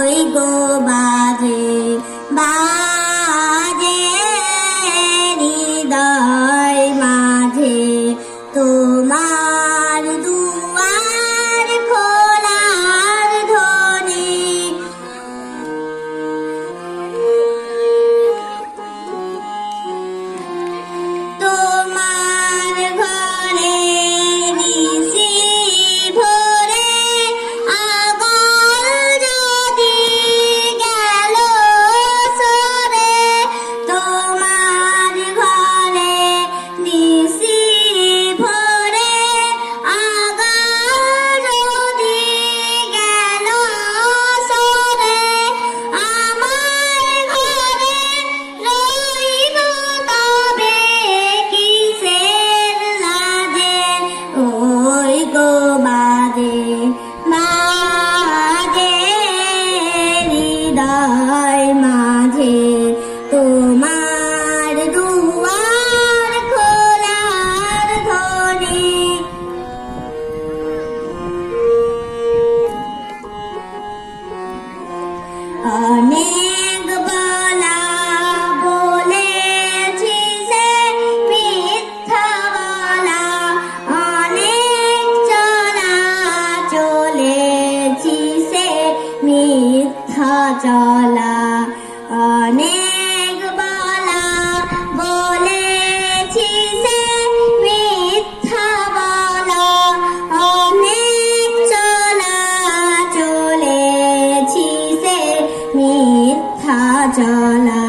ওই গো বাজে বাজে হৃদয় মাঝে তোমার দুয়ার খোলার ধ্বনি। তোমার ঘরে নিশি ভোরে আগল যদি গেল সরে। তোমার ঘরে নিশি ভোরে আগল যদি গেল সরে। আমার ঘরে রইব তবে কিসের লাজে। ওই গো বাজে বাজে হৃদয় মাঝে তোমার দুয়ার খোলার ধ্বনি। অনেক বলা বলেছি সে মিথ্যা বলা, অনেক চলা চলেছি সে মিথ্যা চলা। অনেক বলা বলেছি সে মিথ্যা বলা, অনেক চলা চলেছি সে মিথ্যা চলা।